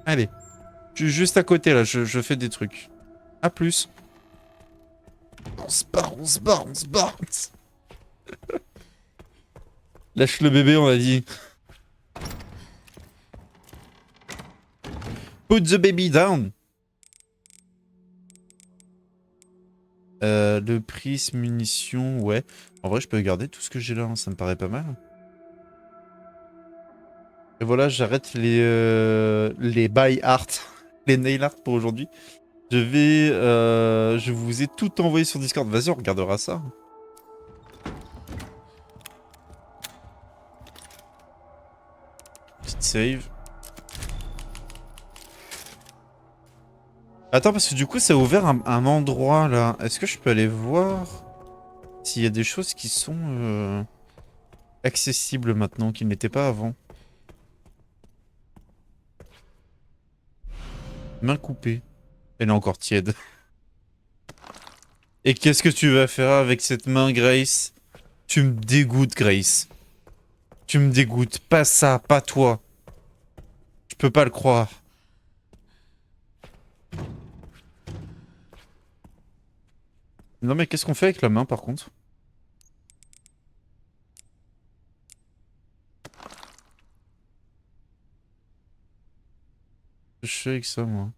Allez. Je suis juste à côté là, je fais des trucs. A plus. On se barre, on se barre, on se barre. Lâche le bébé, on a dit. Put the baby down. Le prisme, munitions, ouais. En vrai, je peux garder tout ce que j'ai là, hein, ça me paraît pas mal. Et voilà, j'arrête les buy art, les nail art pour aujourd'hui. Je vous ai tout envoyé sur Discord. Vas-y, on regardera ça. Petite save. Attends, parce que du coup, ça a ouvert un endroit là. Est-ce que je peux aller voir s'il y a des choses qui sont accessibles maintenant, qui n'étaient pas avant? Main coupée. Elle est encore tiède. Et qu'est-ce que tu vas faire avec cette main, Grace? Tu me dégoûtes, Grace. Tu me dégoûtes. Pas ça, pas toi. Je peux pas le croire. Non mais qu'est-ce qu'on fait avec la main par contre? Je fais avec ça moi.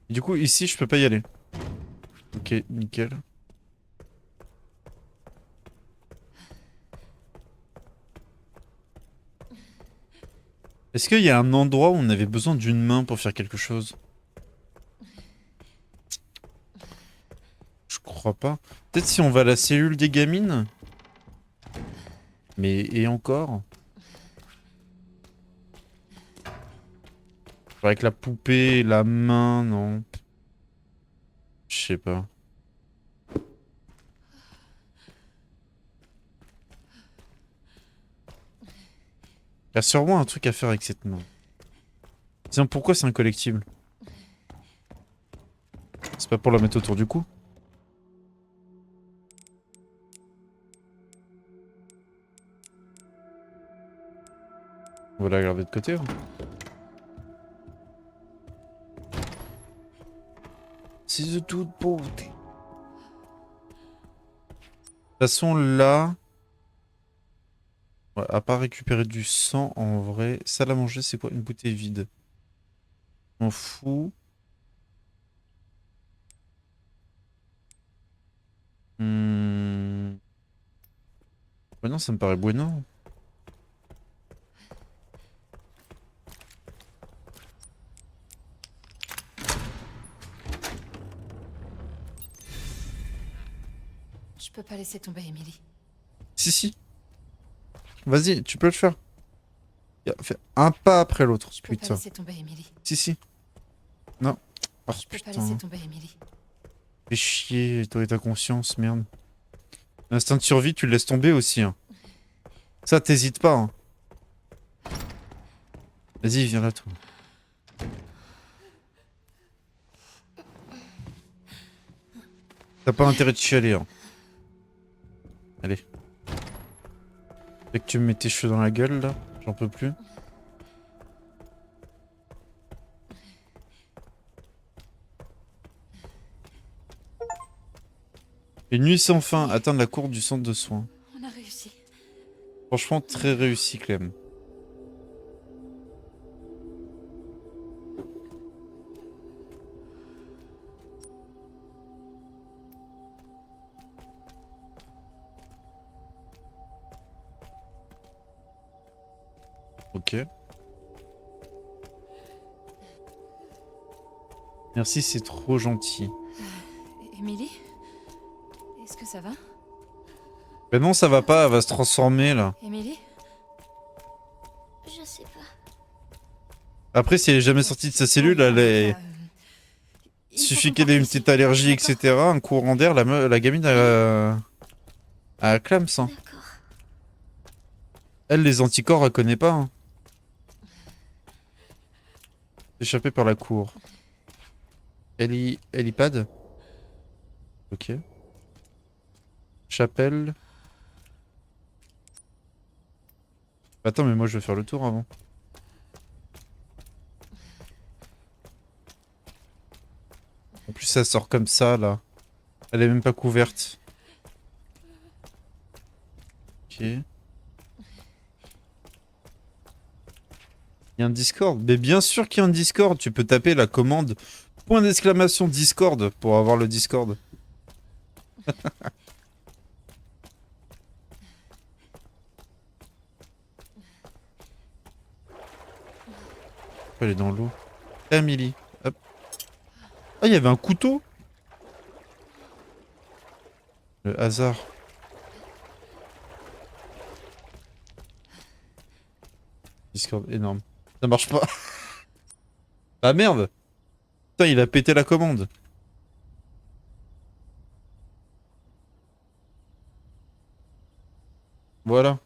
Du coup ici je peux pas y aller. Ok, nickel. Est-ce qu'il y a un endroit où on avait besoin d'une main pour faire quelque chose? Je crois pas. Peut-être si on va à la cellule des gamines? Mais et encore? Avec la poupée, la main, non. Je sais pas. Il y a sûrement un truc à faire avec cette main. Tiens, pourquoi c'est un collectible? C'est pas pour la mettre autour du cou? On va la garder de côté, hein. C'est de toute beauté. De toute façon, là... Ouais, à part récupérer du sang, en vrai... Salle à manger, c'est quoi? Une bouteille vide. On fout. Hmm... Ouais, non, ça me paraît bueno. Je peux pas laisser tomber, Emily. Si, si. Vas-y, tu peux le faire. Fais un pas après l'autre, Je peux pas putain. laisser tomber, Emily. Si, si. Non. Oh Je peux pas laisser putain. tomber, Emily. Fais chier, toi et ta conscience, merde. L'instinct de survie, tu le laisses tomber aussi, hein. Ça, t'hésites pas, hein. Vas-y, viens là, toi. T'as pas intérêt de chialer, hein. Allez. Dès que tu me mets tes cheveux dans la gueule, là, j'en peux plus. Une nuit sans fin, atteindre la cour du centre de soins. On a réussi. Franchement, très réussi, Clem. Ok. Merci, c'est trop gentil. Emily? Est-ce que ça va? Ben non, ça va pas, elle va se transformer, là. Emily? Je sais pas. Après, si elle est jamais sortie de sa cellule, elle est... Suffit qu'elle ait une petite allergie, etc. Un courant d'air, la gamine a clams, hein. D'accord. Elle, les anticorps, elle connaît pas, hein. Échappée par la cour. Helipad. Ok. Chapelle. Attends, mais moi je vais faire le tour avant. En plus, ça sort comme ça là. Elle est même pas couverte. Ok. Il y a un Discord. Mais bien sûr qu'il y a un Discord. Tu peux taper la commande point d'exclamation Discord pour avoir le Discord. Elle est dans l'eau. Emily. Hop. Ah, il y avait un couteau. Le hasard. Discord énorme. Ça marche pas. Ah merde. Putain, il a pété la commande. Voilà.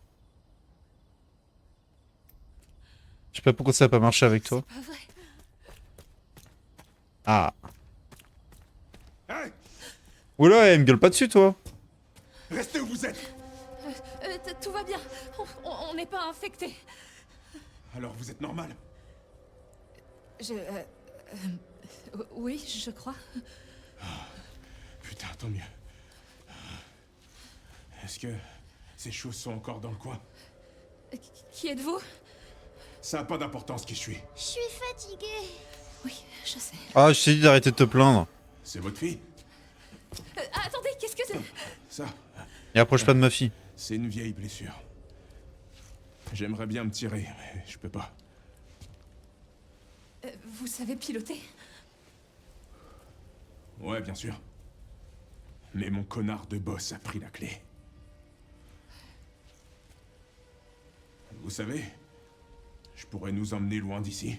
Je sais pas pourquoi ça a pas marché avec toi. C'est pas vrai. Ah. Hey, Oula, elle me gueule pas dessus, toi. restez où vous êtes. Tout va bien. On n'est pas infecté. Alors vous êtes normal. Oui, je crois. Putain, tant mieux. Est-ce que ces choses sont encore dans le coin? Qui êtes-vous? Ça a pas d'importance qui je suis. Je suis fatiguée. Oui, je sais. Ah, je t'ai dit d'arrêter de te plaindre. C'est votre fille? Attendez, qu'est-ce que c'est? Ça, Et approche pas de ma fille. c'est une vieille blessure. J'aimerais bien me tirer, mais je peux pas. Vous savez piloter? Ouais, bien sûr. Mais mon connard de boss a pris la clé. Vous savez, je pourrais nous emmener loin d'ici.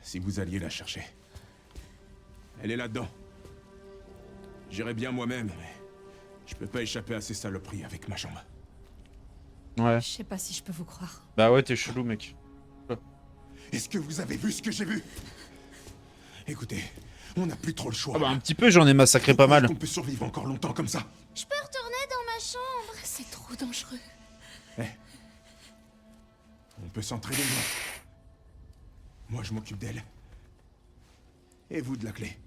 Si vous alliez la chercher. Elle est là-dedans. J'irais bien moi-même, mais je peux pas échapper à ces saloperies avec ma jambe. Ouais. Je sais pas si je peux vous croire. Bah ouais, t'es chelou, mec. Est-ce que vous avez vu ce que j'ai vu? Écoutez, on n'a plus trop le choix. Ah bah un petit peu, j'en ai massacré pas mal. On peut survivre encore longtemps comme ça. Je peux retourner dans ma chambre. C'est trop dangereux. On peut s'entraider. Moi, je m'occupe d'elle. Et vous de la clé.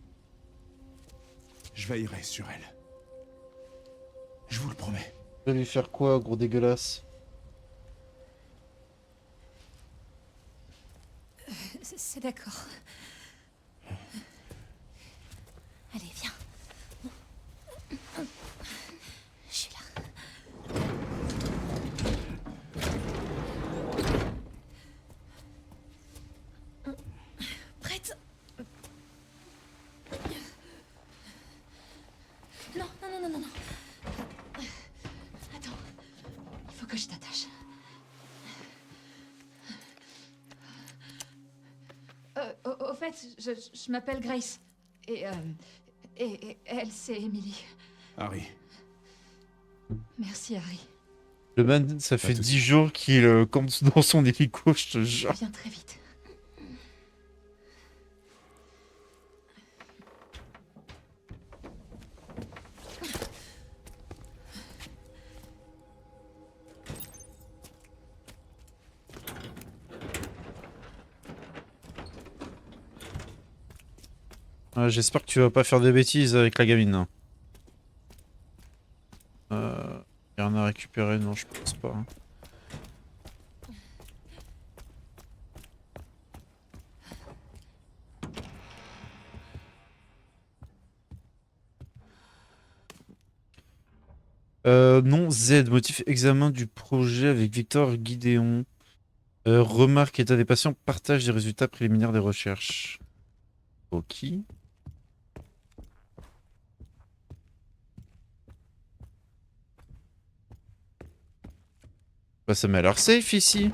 Je veillerai sur elle. Je vous le promets. Je vais lui faire quoi, gros dégueulasse? C'est d'accord. Allez, viens. Je suis là. Prête? Non, non, non, non, non, non. Attends. Il faut que je t'attache. Au fait, je m'appelle Grace. Et elle, c'est Emily. Harry, Merci, Harry. Le man, ça fait de 10 soucis. jours qu'il campe dans son hélico, je te jure. Viens très vite. Ouais, j'espère que tu vas pas faire des bêtises avec la gamine. Hein. Y a rien à récupérer, non, je pense pas. Hein. Non, Z, motif examen du projet avec Victor Guidéon. Remarque état des patients, partage des résultats préliminaires des recherches. Ok. Bah ça m'a l'air safe ici.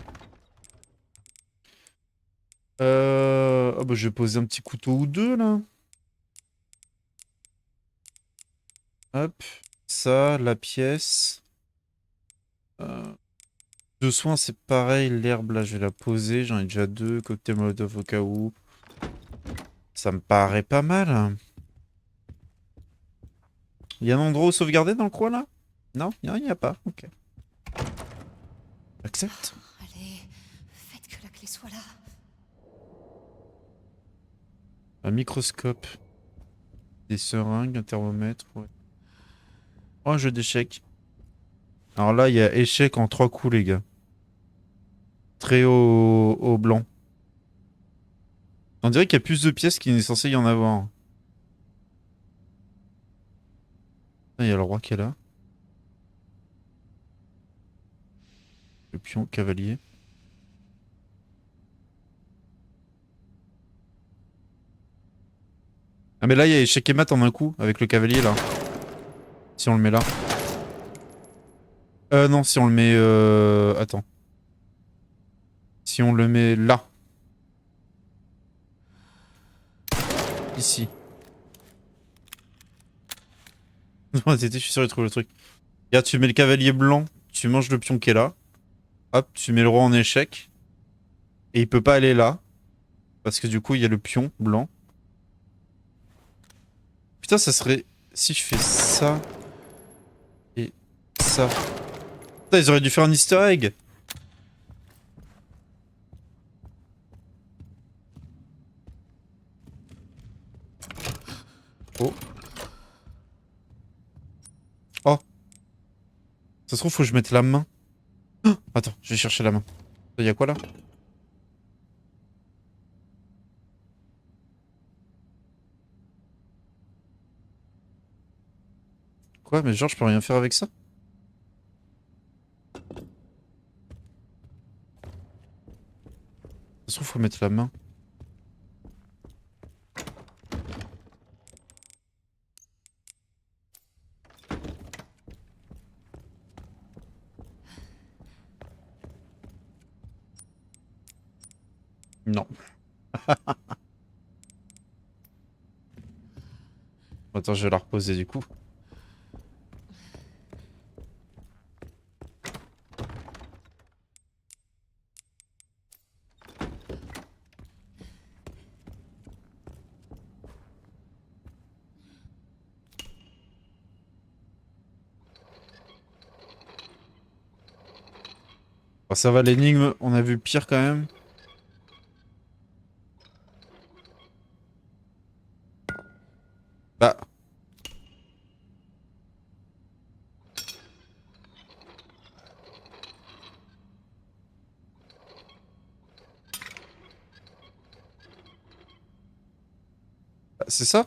Oh bah je vais poser un petit couteau ou deux là. Hop. Ça, la pièce. De soins c'est pareil, l'herbe là je vais la poser, j'en ai déjà deux, cocktail molotov au cas où. Ça me paraît pas mal. Il y a un endroit où sauvegarder dans le coin là? Non, il n'y a pas, ok. j'accepte. Allez, faites que la clé soit là. Un microscope. Des seringues, un thermomètre. Ouais. Oh, un jeu d'échecs. Alors là, il y a échec en 3 coups, les gars. Très au blanc. On dirait qu'il y a plus de pièces qu'il n'est censé y en avoir. Ah, il y a le roi qui est là. Le pion, cavalier. Ah mais là, il y a échec et mat en un coup, avec le cavalier, là. Si on le met là. Non, si on le met... Attends. Si on le met là. Ici. Non, je suis sûr de trouver le truc. Regarde, tu mets le cavalier blanc, tu manges le pion qui est là. Hop, tu mets le roi en échec. Et il peut pas aller là. Parce que du coup, il y a le pion blanc. Putain, ça serait... Si je fais ça... Et ça... Putain, ils auraient dû faire un easter egg. Oh. Oh. Ça se trouve, faut que je mette la main. Oh, attends, je vais chercher la main. Il y a quoi là? Quoi? Mais genre, je peux rien faire avec ça? Ça se trouve, faut mettre la main. Non. Attends, je vais la reposer du coup. Bon, ça va, l'énigme, on a vu pire quand même. Bah. C'est ça?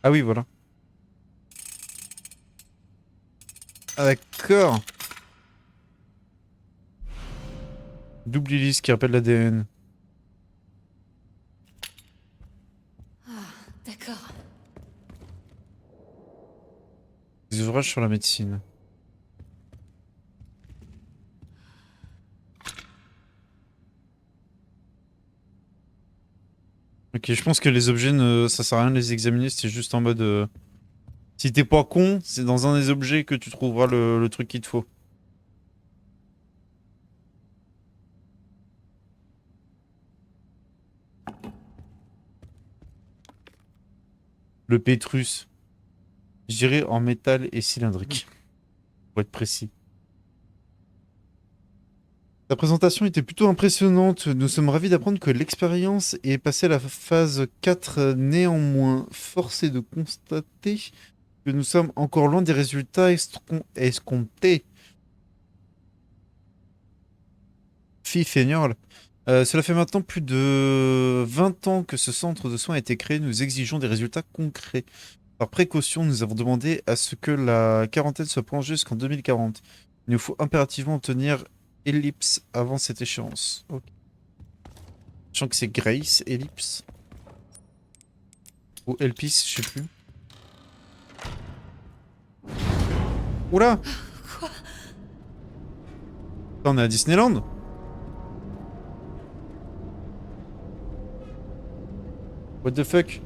Ah oui, voilà. Ah d'accord. Double hélice qui rappelle l'ADN. D'accord. Des ouvrages sur la médecine. Ok, je pense que les objets, ça sert à rien de les examiner, c'est juste en mode... Si t'es pas con, c'est dans un des objets que tu trouveras le truc qu'il te faut. Le Pétrus. Je dirais en métal et cylindrique. Pour être précis. La présentation était plutôt impressionnante. Nous sommes ravis d'apprendre que l'expérience est passée à la phase 4. Néanmoins, force est de constater que nous sommes encore loin des résultats escomptés. Fille feignole. Cela fait maintenant plus de 20 ans que ce centre de soins a été créé. Nous exigeons des résultats concrets. Par précaution, nous avons demandé à ce que la quarantaine soit prolongée jusqu'en 2040. Il nous faut impérativement obtenir Ellipse avant cette échéance. Ok. Je sens que c'est Grace, Ellipse. Ou Elpis, je sais plus. Oula! Quoi? On est à Disneyland? What the fuck?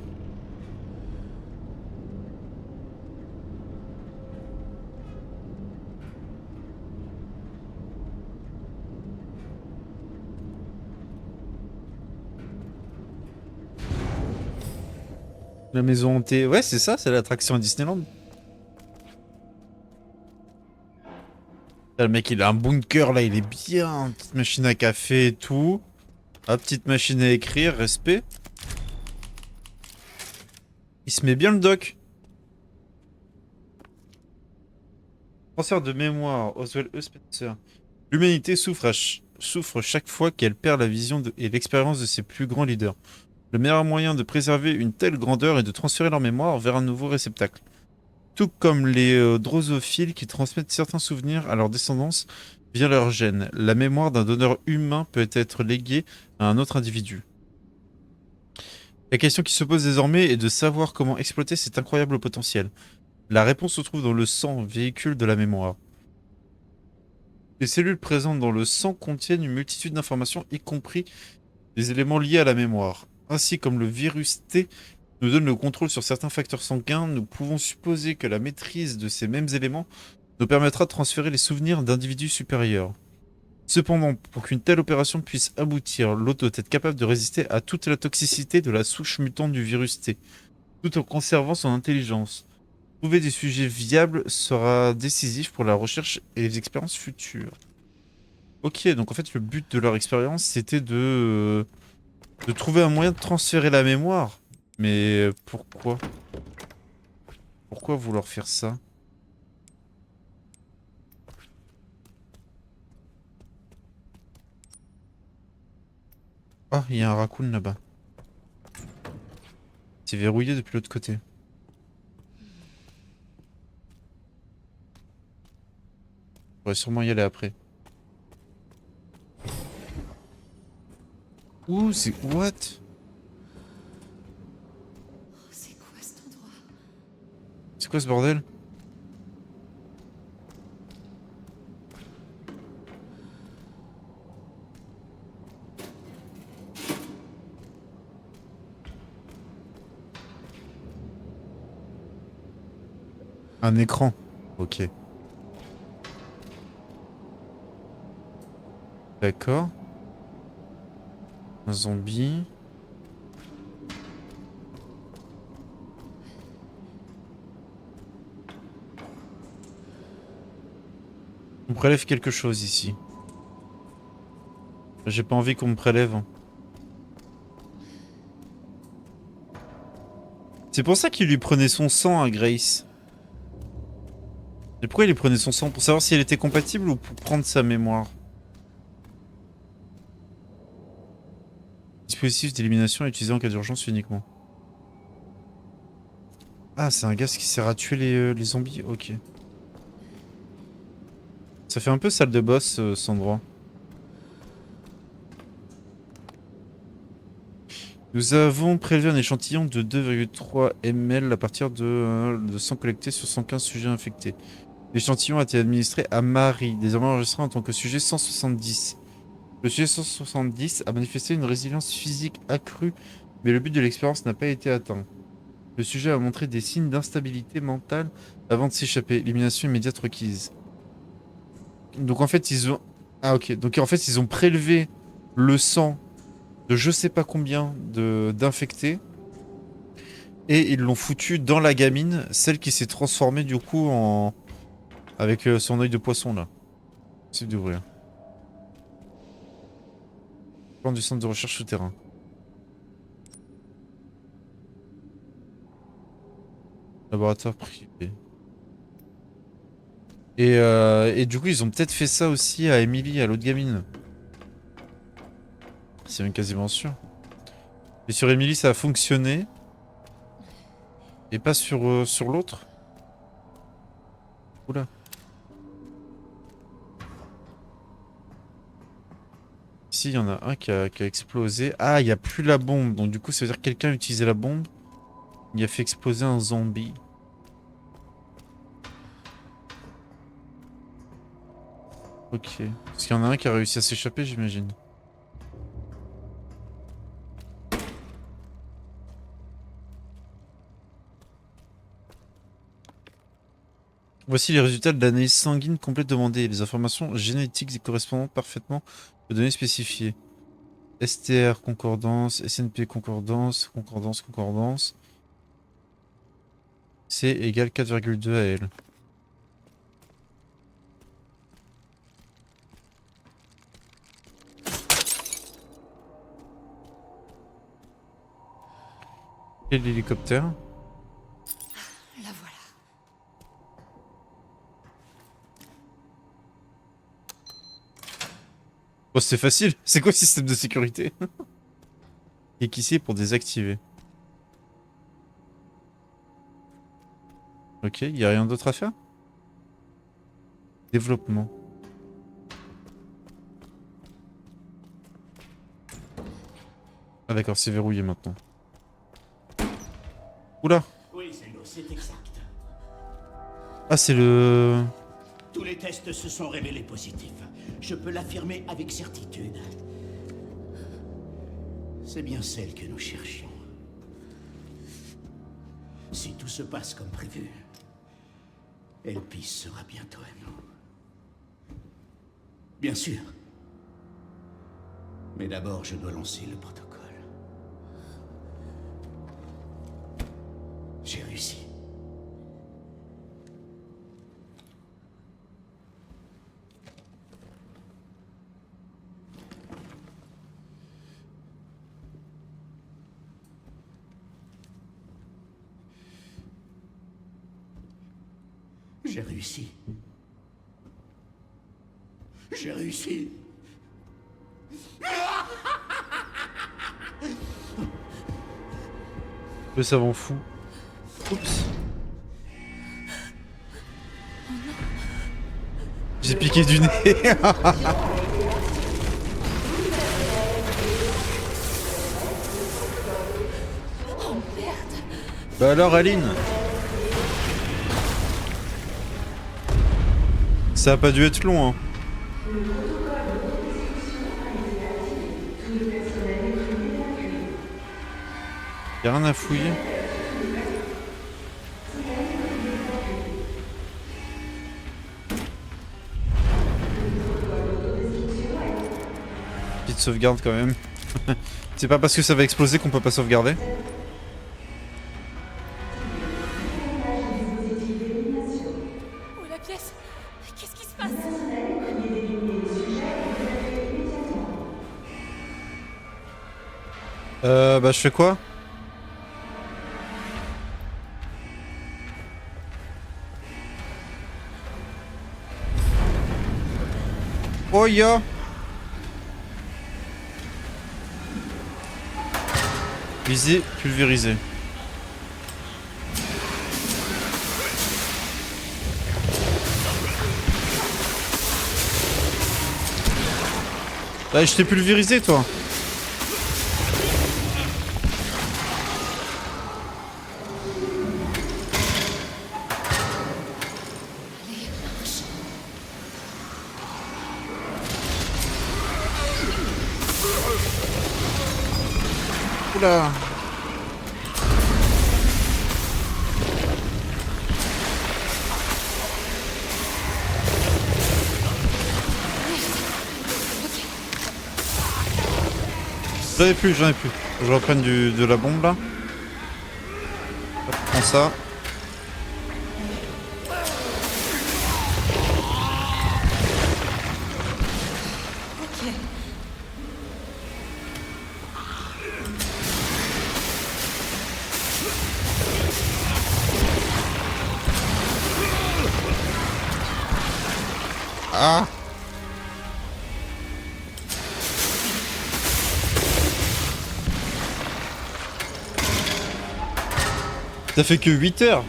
La maison hantée. Ouais, c'est ça, c'est l'attraction à Disneyland. Là, le mec, il a un bunker, là, il est bien. Petite machine à café et tout. Ah, petite machine à écrire, respect. Il se met bien le doc. Transfert de mémoire, Oswald E. Spencer. L'humanité souffre chaque fois qu'elle perd la vision et l'expérience de ses plus grands leaders. Le meilleur moyen de préserver une telle grandeur est de transférer leur mémoire vers un nouveau réceptacle. Tout comme les drosophiles qui transmettent certains souvenirs à leur descendance via leurs gènes, la mémoire d'un donneur humain peut être léguée à un autre individu. La question qui se pose désormais est de savoir comment exploiter cet incroyable potentiel. La réponse se trouve dans le sang, véhicule de la mémoire. Les cellules présentes dans le sang contiennent une multitude d'informations, y compris des éléments liés à la mémoire. Ainsi comme le virus T nous donne le contrôle sur certains facteurs sanguins, nous pouvons supposer que la maîtrise de ces mêmes éléments nous permettra de transférer les souvenirs d'individus supérieurs. Cependant, pour qu'une telle opération puisse aboutir, l'hôte doit être capable de résister à toute la toxicité de la souche mutante du virus T, tout en conservant son intelligence. Trouver des sujets viables sera décisif pour la recherche et les expériences futures. Ok, donc en fait le but de leur expérience c'était de trouver un moyen de transférer la mémoire. Mais pourquoi? Pourquoi vouloir faire ça? Ah, il y a un raccoon là-bas. C'est verrouillé depuis l'autre côté. On va sûrement y aller après. Ouh, c'est... What? C'est quoi cet endroit? C'est quoi ce bordel? Un écran. Ok. D'accord. Un zombie. On prélève quelque chose ici. J'ai pas envie qu'on me prélève. C'est pour ça qu'il lui prenait son sang à Grace. Et pourquoi il lui prenait son sang? Pour savoir si elle était compatible ou pour prendre sa mémoire? Dispositif d'élimination utilisé en cas d'urgence uniquement. Ah, c'est un gaz qui sert à tuer les zombies? Ok. Ça fait un peu salle de boss, cet endroit. Nous avons prélevé un échantillon de 2,3 ml à partir de sang collecté sur 115 sujets infectés. L'échantillon a été administré à Marie, désormais enregistré en tant que sujet 170. Le sujet 170 a manifesté une résilience physique accrue, mais le but de l'expérience n'a pas été atteint. Le sujet a montré des signes d'instabilité mentale avant de s'échapper. Élimination immédiate requise. Donc en fait, ils ont... Ah ok, donc en fait, ils ont prélevé le sang de je sais pas combien d'infectés et ils l'ont foutu dans la gamine, celle qui s'est transformée du coup en... avec son œil de poisson là. C'est d'ouvrir. Plan du centre de recherche souterrain. Laboratoire privé. Et du coup, ils ont peut-être fait ça aussi à Emily, à l'autre gamine. C'est même quasiment sûr. Et sur Emily, ça a fonctionné. Et pas sur l'autre. Oula. Ici, il y en a un qui a explosé. Ah, il n'y a plus la bombe. Donc du coup, ça veut dire que quelqu'un a utilisé la bombe. Il a fait exploser un zombie. Ok. Parce qu'il y en a un qui a réussi à s'échapper, j'imagine. Voici les résultats de l'analyse sanguine complète demandée. Les informations génétiques correspondant parfaitement aux données spécifiées. STR concordance, SNP concordance, concordance. C égale 4,2 à L. Et l'hélicoptère. La voilà. Oh, c'est facile. C'est quoi le système de sécurité? Et qui c'est pour désactiver? Ok, y a rien d'autre à faire? Développement. Ah d'accord, c'est verrouillé maintenant. Oula. Oui, Zeno, c'est exact. Ah, c'est le... Tous les tests se sont révélés positifs. Je peux l'affirmer avec certitude. C'est bien celle que nous cherchions. Si tout se passe comme prévu, Elpis sera bientôt à nous. Bien sûr. Mais d'abord, je dois lancer le protocole. J'ai réussi. J'ai réussi. J'ai réussi. Le savant fou. Oups. J'ai piqué du nez. Bah alors Aline, ça a pas dû être long hein. Y'a rien à fouiller. Petite sauvegarde quand même. C'est pas parce que ça va exploser qu'on peut pas sauvegarder. Où est la pièce? Qu'est-ce qui se passe? Bah je fais quoi? Oh ya! Viser, pulvériser. Bah je t'ai pulvérisé toi. Oula. J'en ai plus, j'en ai plus. Faut que je reprenne de la bombe là. Hop, prends ça. Ok. Ah! Ça fait que 8 heures.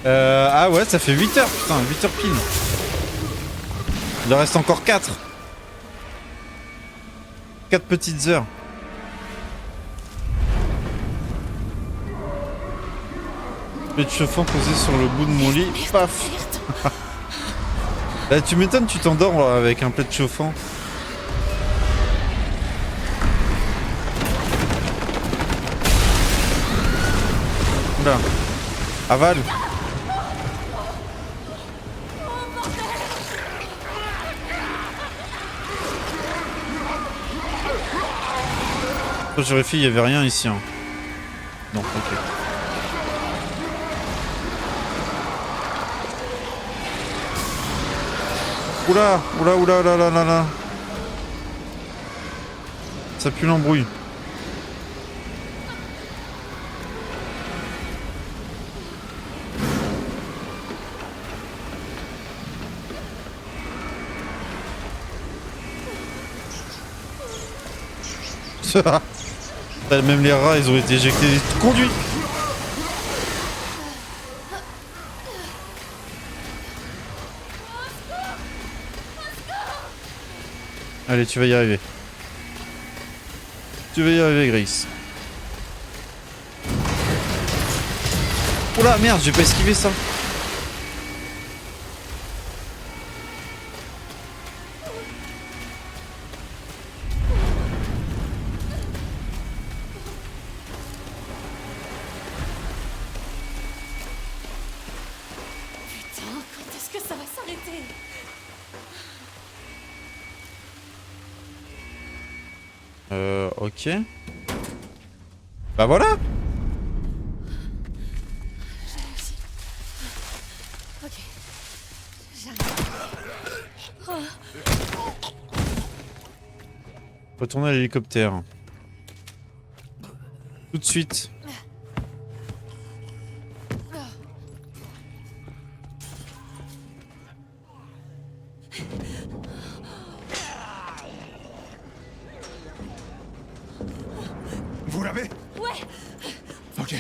Ah ouais, ça fait 8 heures, putain, 8 heures pile. Il en reste encore 4. 4 petites heures. Le chauffant posé sur le bout de mon lit, paf. Bah, tu m'étonnes, tu t'endors avec un plaid chauffant. Oula. Avale. Quand je vérifie, il n'y avait rien ici. Hein. Non, ok. Oula, oula, oula, là, là, là, là. Ça pue l'embrouille. Même les rats, ils ont été éjectés. Conduis. Allez, tu vas y arriver. Tu vas y arriver, Grace. Oula, merde, j'ai pas esquivé ça. Putain, quand est-ce que ça va s'arrêter? Ok. Bah voilà. J'ai réussi. Ok. J'arrive. Retournez à l'hélicoptère. Tout de suite. Vous l'avez? Ouais. Ok.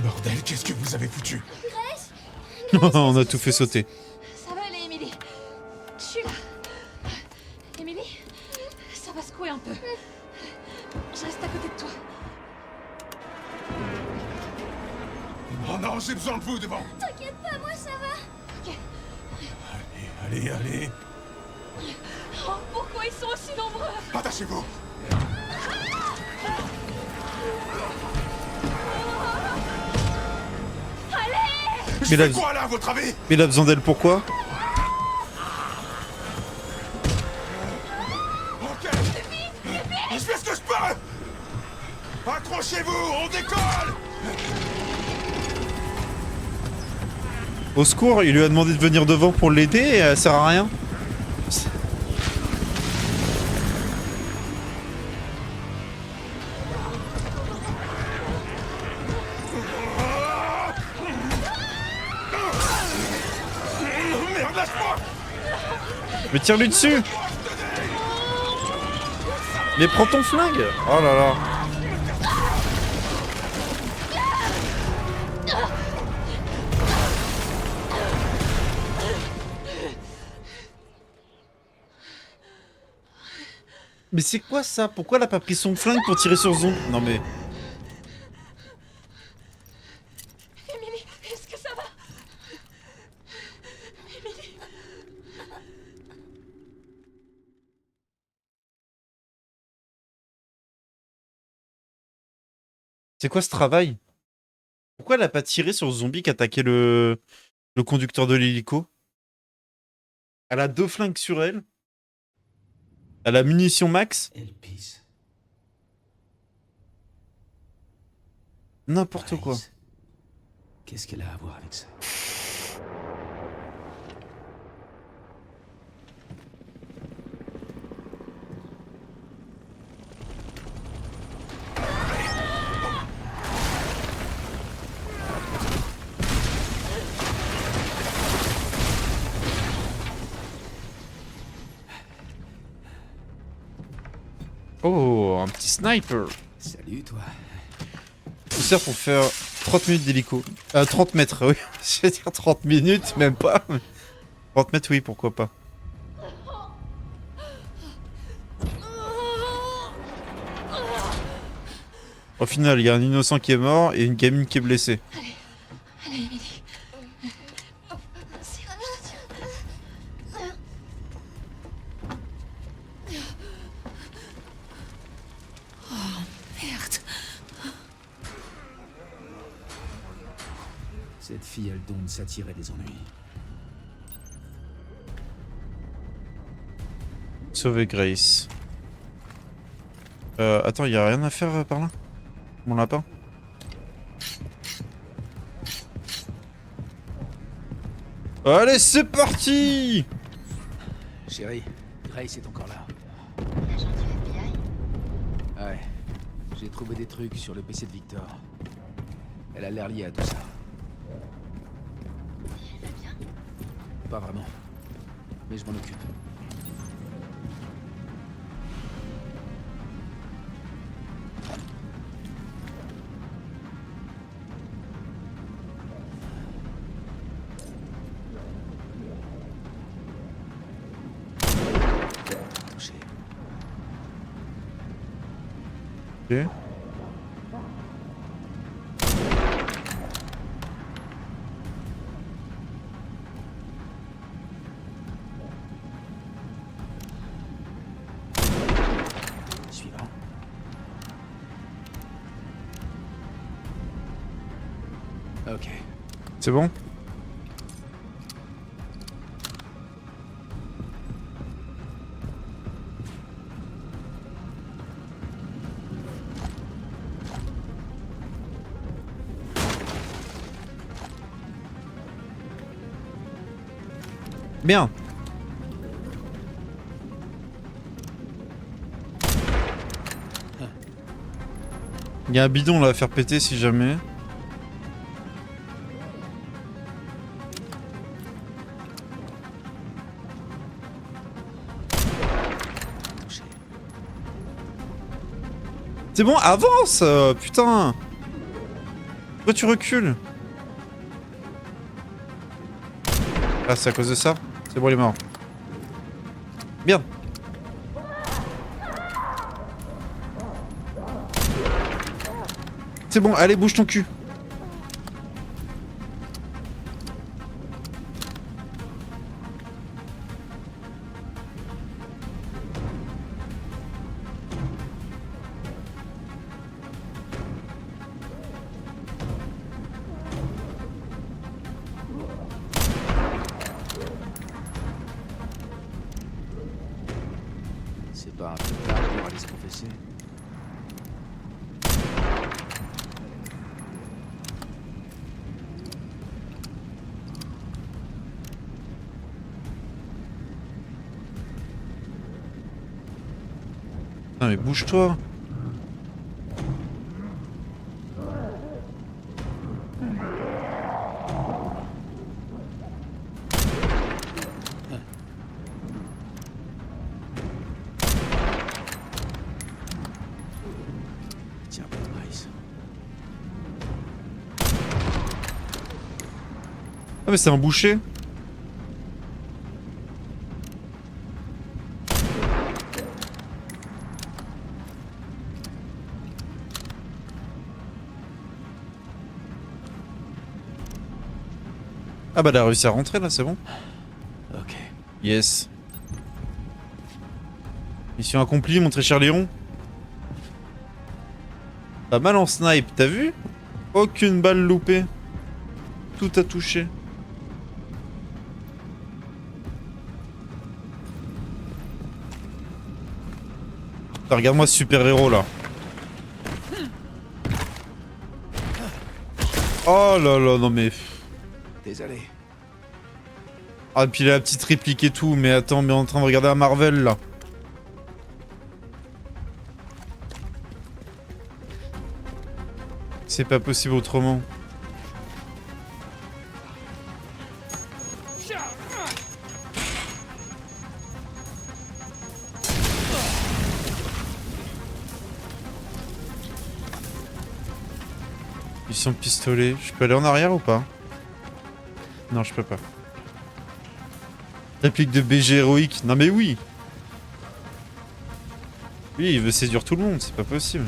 Bordel, qu'est-ce que vous avez foutu? On a tout fait sauter. Ça va aller, Emily. Je suis là. Emily, ça va secouer un peu. Je reste à côté de toi. Oh non, j'ai besoin de vous devant. T'inquiète pas, moi ça va. Ok. Allez, allez. Oh, pourquoi ils sont aussi nombreux? Attachez-vous. Je Mais là, fais quoi là, à votre avis? mais il a besoin d'elle pourquoi? Ok. Je fais ce que je peux. Accrochez-vous, on décolle. Au secours, il lui a demandé de venir devant pour l'aider et elle sert à rien. Merde, lâche-moi. Mais tire-lui dessus. Mais prends ton flingue. Oh là là. Mais c'est quoi ça? Pourquoi elle a pas pris son flingue pour tirer sur Zon? Non mais... Emily, est-ce que ça va? Emily. C'est quoi ce travail? Pourquoi elle a pas tiré sur le zombie qui attaquait le conducteur de l'hélico? Elle a 2 flingues sur elle. Elle a munition max. Elle pisse. N'importe quoi. Grace. Qu'est-ce qu'elle a à voir avec ça? Oh, un petit sniper. Salut, toi. Tout ça pour faire 30 minutes d'hélico. 30 mètres, oui. Je vais dire 30 minutes, même pas. 30 mètres, oui, pourquoi pas. Au final, il y a un innocent qui est mort et une gamine qui est blessée. Allez, Emily. C'est rien. Merde. Cette fille a le don de s'attirer des ennuis. Sauver Grace. Attends, il y a rien à faire par là? Mon lapin? Allez, c'est parti! Chérie, Grace est encore là. L'agent du FBI. Ouais. J'ai trouvé des trucs sur le PC de Victor. Elle a l'air liée à tout ça. Elle va bien. Pas vraiment. Mais je m'en occupe. Ok. Suivant. Ok. C'est bon? Bien. Il y a un bidon là à faire péter si jamais. C'est bon, avance, putain. Pourquoi tu recules? Ah, c'est à cause de ça? C'est bon, il est mort. Bien. C'est bon, allez, bouge ton cul. C'est pas un peu tard pour aller se confesser. Putain, mais bouge-toi. Tiens, bon, Miles. Ah, mais c'est un boucher. Ah bah, elle a réussi à rentrer là, c'est bon. Ok. Yes. Mission accomplie, mon très cher Léon. Pas mal en snipe, t'as vu? Aucune balle loupée. Tout a touché. Putain, regarde-moi ce super héros là. Oh là là, non mais... Désolé. Ah, et puis la petite réplique et tout, mais attends, mais on est en train de regarder un Marvel là. C'est pas possible autrement. Ils sont pistolets. Je peux aller en arrière ou pas? Non, je peux pas. Réplique de BG héroïque. Non mais oui. Oui, il veut séduire tout le monde, c'est pas possible.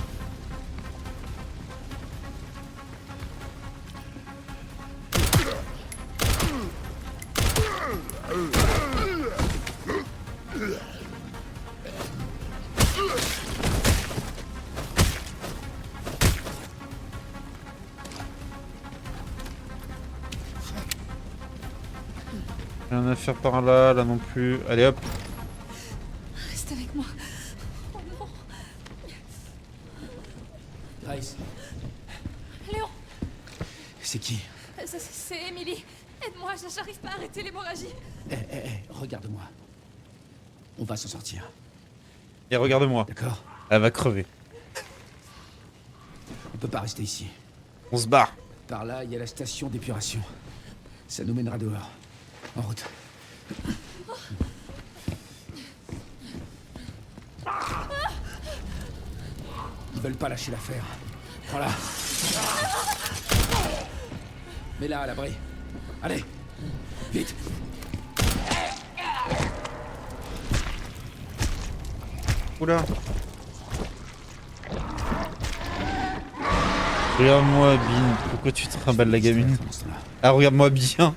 Rien à faire par là, là non plus. Allez hop. Reste avec moi. Oh non. Miles, Léon, c'est qui? c'est Emily. Aide-moi, j'arrive pas à arrêter l'hémorragie. Regarde-moi. On va s'en sortir, Et regarde-moi. d'accord? Elle va crever. On peut pas rester ici. On se barre. Par là, il y a la station d'épuration. Ça nous mènera dehors. En route. Ils veulent pas lâcher l'affaire. Prends-la. Mets-la à l'abri. Allez, vite. Oula. Regarde-moi, Bin. Pourquoi tu te trimbales la gamine? Monstre-là. Ah, regarde-moi bien.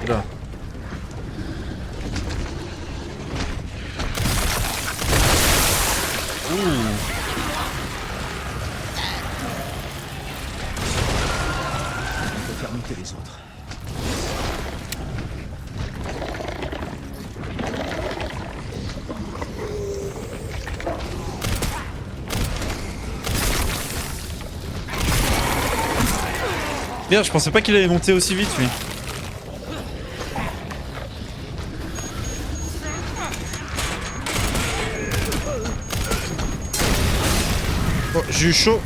Là. On peut faire monter les autres. Merde, je pensais pas qu'il allait monter aussi vite, lui. Oh, j'ai eu chaud.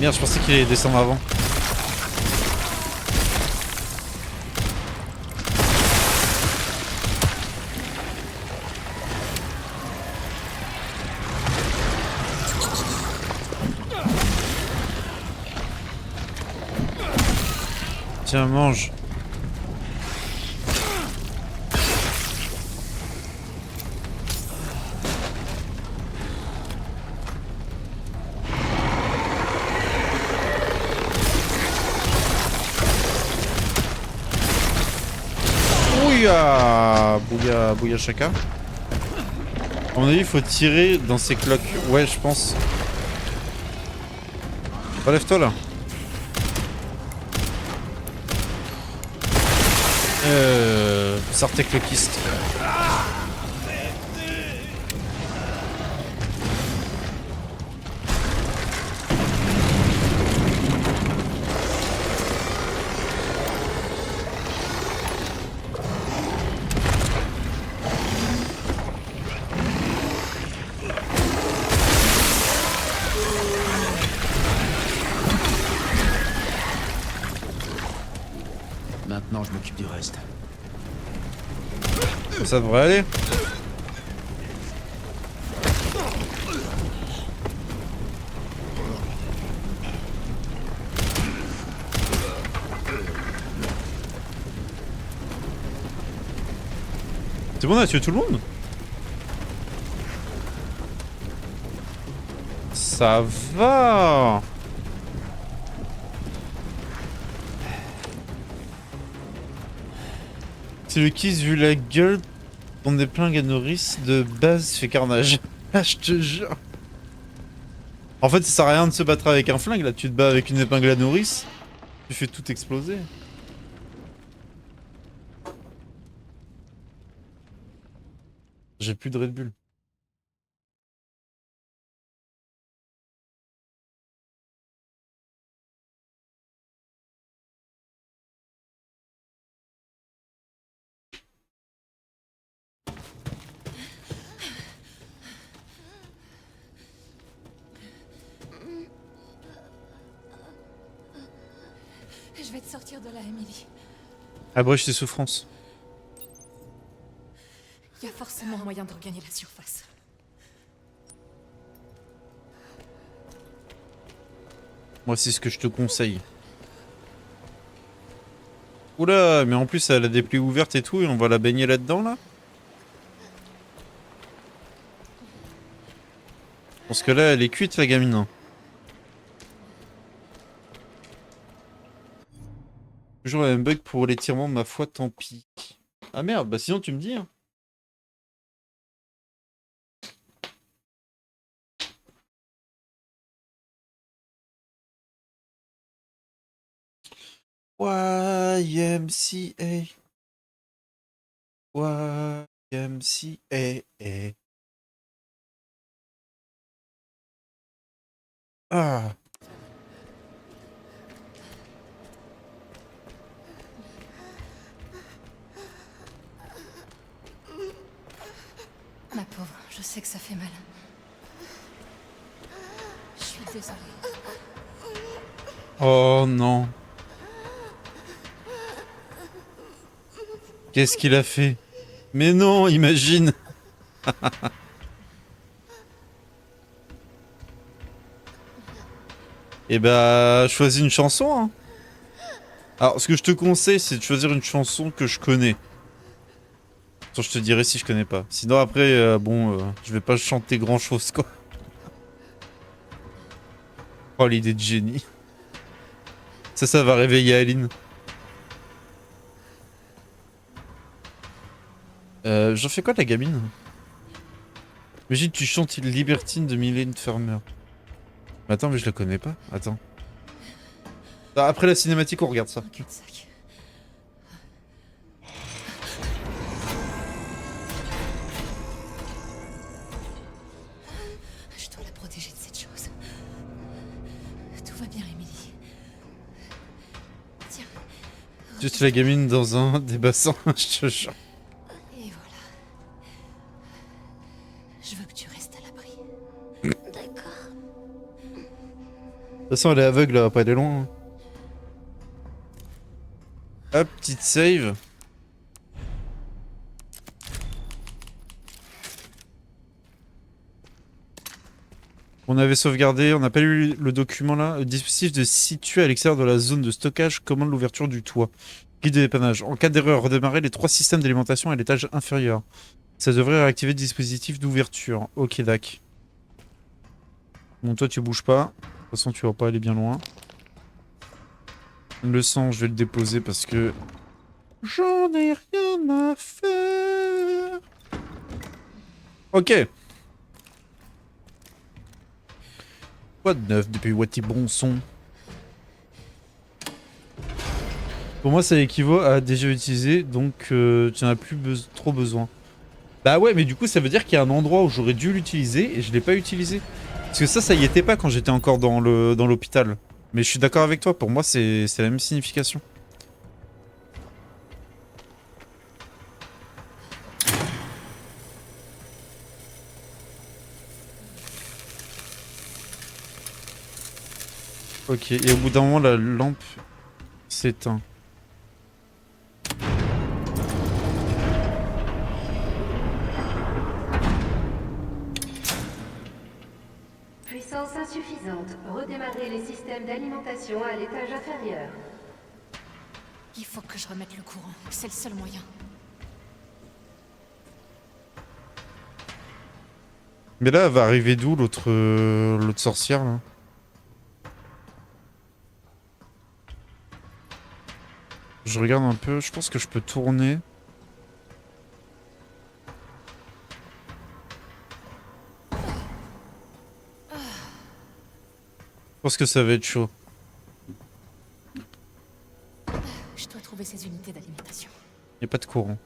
Merde, je pensais qu'il allait descendre avant. Tiens, mange. Bouya, bouya, bouya chaka. À mon avis, il faut tirer dans ces cloques. Ouais, je pense. Relève-toi là. Sortez cloquiste. Maintenant, je m'occupe du reste. Ça devrait aller. C'est bon, on a tué tout le monde? Ça va. C'est le kiss vu la gueule. On est plein Ganoris de base fait carnage. Ah, je te jure. En fait, ça sert à rien de se battre avec un flingue là. Tu te bats avec une épingle à nourrice. Tu fais tout exploser. J'ai plus de Red Bull. Je vais te sortir de là, Emily. Abrège tes souffrances. Il y a forcément moyen de regagner la surface. Moi, c'est ce que je te conseille. Oula, mais en plus, elle a des plaies ouvertes et tout, et on va la baigner là-dedans, là. Parce que là, elle est cuite, la gamine. Hein. Toujours le même bug pour l'étirement, ma foi, tant pis. Ah merde, bah sinon tu me dis. Hein. YMCA. YMCA. Ah. Ma pauvre, je sais que ça fait mal. Je suis désolée. Oh non. Qu'est-ce qu'il a fait? Mais non, imagine. Eh bah, choisis une chanson, hein. Alors, ce que je te conseille, c'est de choisir une chanson que je connais. Sinon, je te dirai si je connais pas. Sinon, après, je vais pas chanter grand-chose, quoi. Oh, l'idée de génie. Ça va réveiller Aline. J'en fais quoi de la gamine? Imagine, tu chantes Libertine de Mylène Farmer. Mais attends, mais je la connais pas. Attends. Ah, après la cinématique, on regarde ça. Un cul-de-sac. Je dois la protéger de cette chose. Tout va bien, Emily. Tiens. Juste la gamine dans un des bassins, je te jure. Et voilà. Je veux que tu restes à l'abri. D'accord. De toute façon, elle est aveugle, elle va pas aller loin. Hop, petite save. On avait sauvegardé, on n'a pas lu le document là. Le dispositif de situé à l'extérieur de la zone de stockage commande l'ouverture du toit. Guide de dépannage. En cas d'erreur, redémarrer les 3 systèmes d'alimentation à l'étage inférieur. Ça devrait réactiver le dispositif d'ouverture. Ok, dac. Bon, toi, tu bouges pas. De toute façon, tu vas pas aller bien loin. Le sang, je vais le déposer parce que... j'en ai rien à faire. Ok. Quoi de neuf depuis Wati Bronson? Pour moi, ça équivaut à déjà utilisé, donc tu n'en as plus trop besoin. Bah ouais, mais du coup, ça veut dire qu'il y a un endroit où j'aurais dû l'utiliser et je l'ai pas utilisé. Parce que ça y était pas quand j'étais encore dans l'hôpital. Mais je suis d'accord avec toi, pour moi, c'est la même signification. Ok, et au bout d'un moment, la lampe s'éteint. Puissance insuffisante. Redémarrer les systèmes d'alimentation à l'étage inférieur. Il faut que je remette le courant. C'est le seul moyen. Mais là, elle va arriver d'où l'autre sorcière là? Je regarde un peu, je pense que je peux tourner. Je pense que ça va être chaud. Je dois trouver ces unités d'alimentation. Il n'y a pas de courant.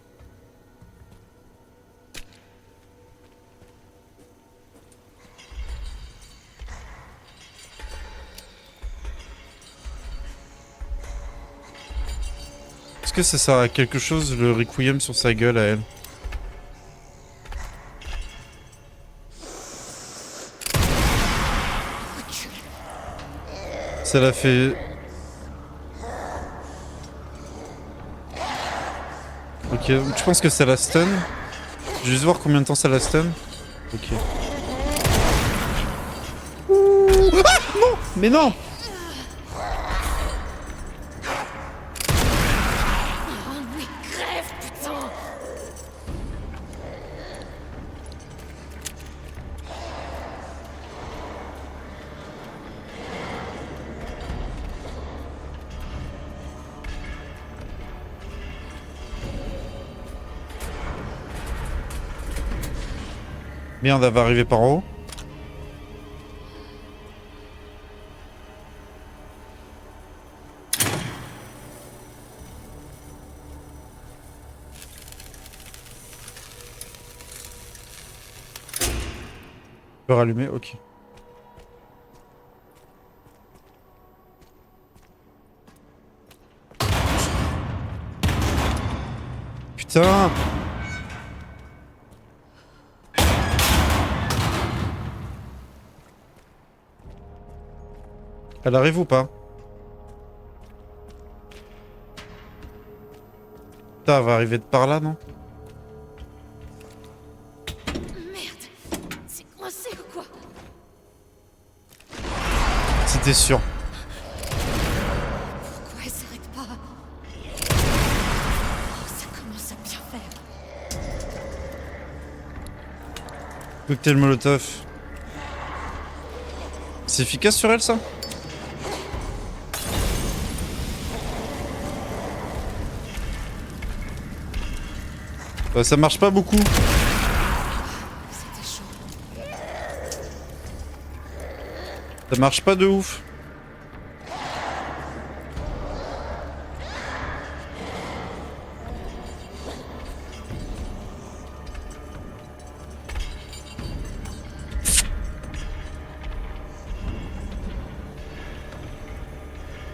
Est-ce que ça sert à quelque chose le requiem sur sa gueule à elle? Ça l'a fait... Ok, je pense que ça la stun. Je vais juste voir combien de temps ça la stun. Ok. Ouh. Ah non. Mais non. Merde, elle va arriver par en haut. Je peux rallumer, ok. Putain! Elle arrive ou pas? Ça va arriver de par là, non? Merde. C'est coincé ou quoi? C'était sûr. Pourquoi elle s'arrête pas? Oh, ça commence à bien faire. Cocktail Molotov. C'est efficace sur elle, ça? Ça marche pas beaucoup. C'était chaud. Ça marche pas de ouf.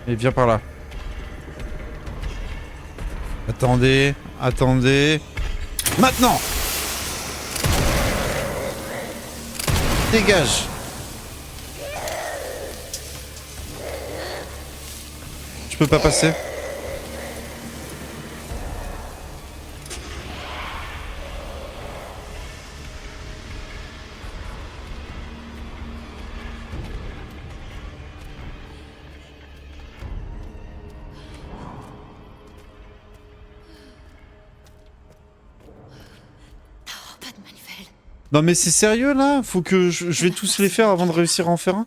Et viens par là. Attendez, attendez. Maintenant! Dégage! Je peux pas passer. Oh, pas de manivelle. Non mais c'est sérieux là? Faut que je vais tous les faire avant de réussir à en faire un?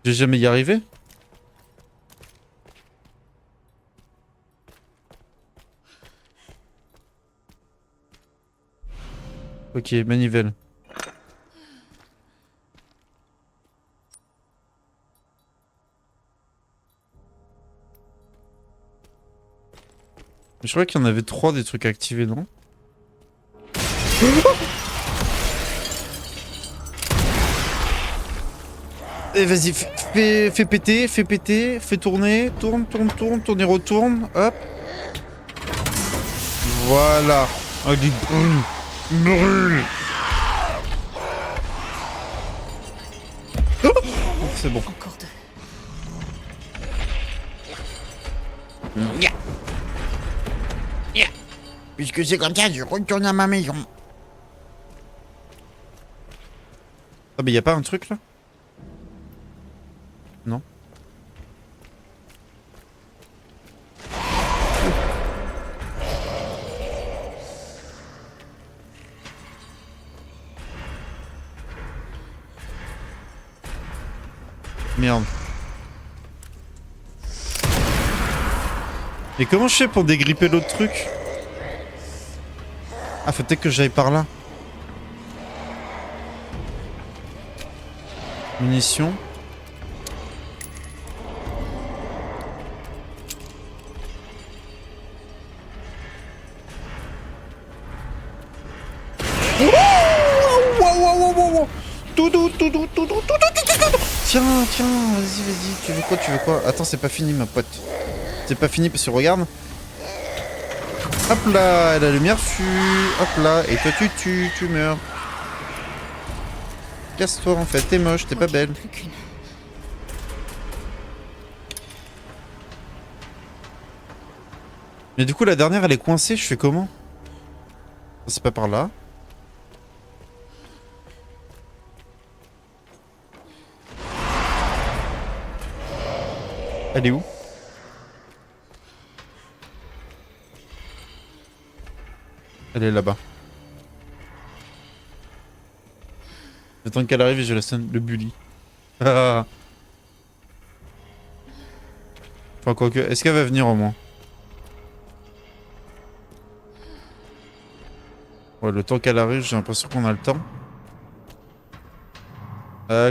J'ai jamais y arrivé? Ok, manivelle. Je crois qu'il y en avait 3 des trucs activés, non? Et vas-y, fais péter, fais tourner, tourne, tourne et retourne, hop. Voilà. Allez, brûle. Oh, c'est bon. Encore deux. Puisque c'est comme ça, je retourne à ma maison. Ah mais y a pas un truc là? Non. Merde. Et comment je fais pour dégripper l'autre truc? Ah, faut peut-être que j'aille par là. Munitions. Tiens, vas-y, tu veux quoi? Attends, c'est pas fini, ma pote. C'est pas fini parce que regarde. Hop là, la lumière fut. Hop là, et toi tu meurs. Casse-toi en fait, t'es moche, t'es pas belle. Plus qu'une. Mais du coup, la dernière elle est coincée, je fais comment? C'est pas par là. Elle est où? Elle est là-bas. J'attends qu'elle arrive et je la sonne le bully. Enfin, quoique, est-ce qu'elle va venir au moins? Ouais, le temps qu'elle arrive, j'ai l'impression qu'on a le temps.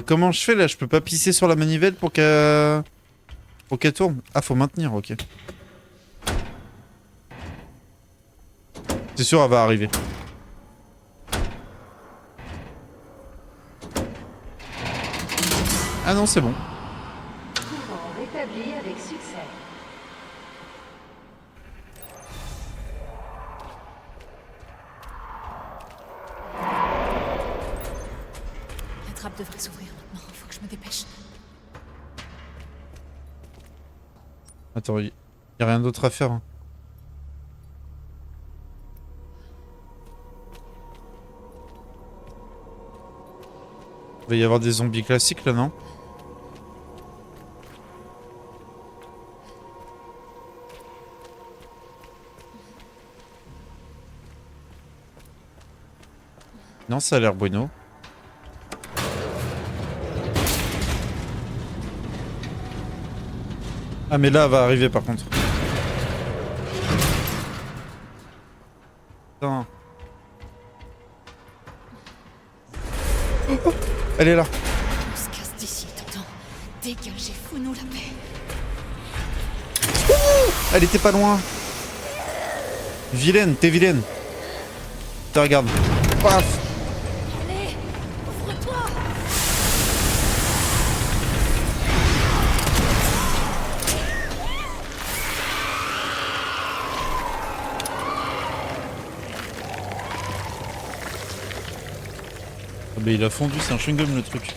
Comment je fais là? Je peux pas pisser sur la manivelle pour qu'elle tourne? Ah, faut maintenir, ok. C'est sûr, elle va arriver. Ah non, c'est bon. Courant rétabli avec succès. La trappe devrait s'ouvrir maintenant. Faut que je me dépêche. Attends, y a rien d'autre à faire. Hein. Il va y avoir des zombies classiques là, non? Non, ça a l'air bueno. Ah mais là, elle va arriver par contre. Putain. Oh, oh, elle est là. On se casse d'ici, t'entends? Dégagez, fous-nous la paix. Elle était pas loin. Vilaine, t'es vilaine. Te regarde. Paf. Allez, ouvre-toi. Ah bah il a fondu, c'est un chewing-gum le truc.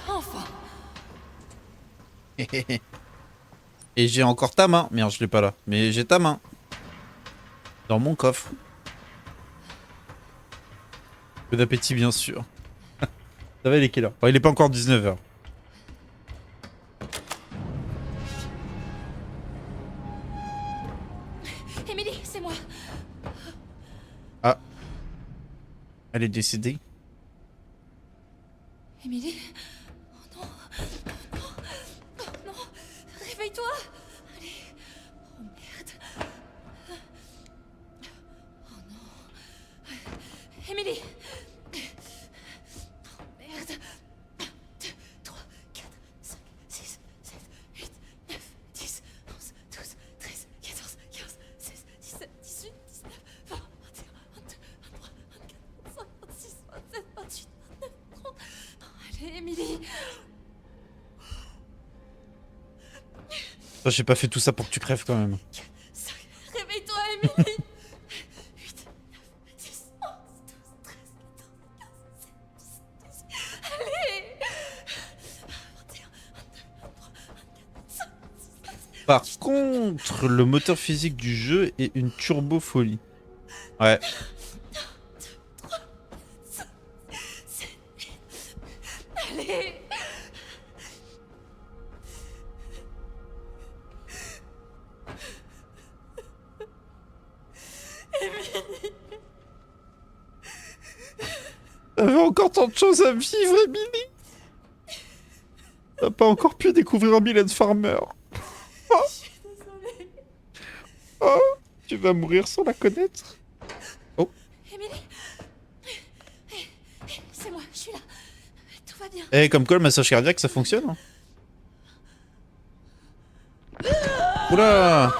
Enfin. Et j'ai encore ta main. Merde, je l'ai pas là. Mais j'ai ta main. Dans mon coffre. Peu d'appétit, bien sûr. Ça va, il est quelle heure? Oh, il est pas encore 19h. Émilie, c'est moi. Ah. Elle est décédée. Émilie? Oh non. Non. Oh non. Réveille-toi. Allez. Oh merde. Oh non. Émilie. Oh merde. 2, 3, 4, 5, 6, 7, 8, 9, 10, 11, 12, 13, 14, 15, 16, 17, 18, 19, 20, 21, 22, 23, 24, 25, 26, 27, 28, 29, 30. Allez, Émilie. J'ai pas fait tout ça pour que tu crèves quand même. Réveille-toi, Émilie. 8, 9, 10, 11, 12, 13, 14, 15, 16, 17, 18. Allez. 21, 22, 23, 24, 25, 26, Par contre, le moteur physique du jeu est une turbo folie. Ouais. 27, 8. Allez. T'avais encore tant de choses à vivre, Emily. T'as pas encore pu découvrir Mylène Farmer. Oh. Désolée. Oh, tu vas mourir sans la connaître. Oh. Émilie. C'est moi, je suis là. Tout va bien. Eh, comme quoi le massage cardiaque, ça fonctionne. Hein. Oula.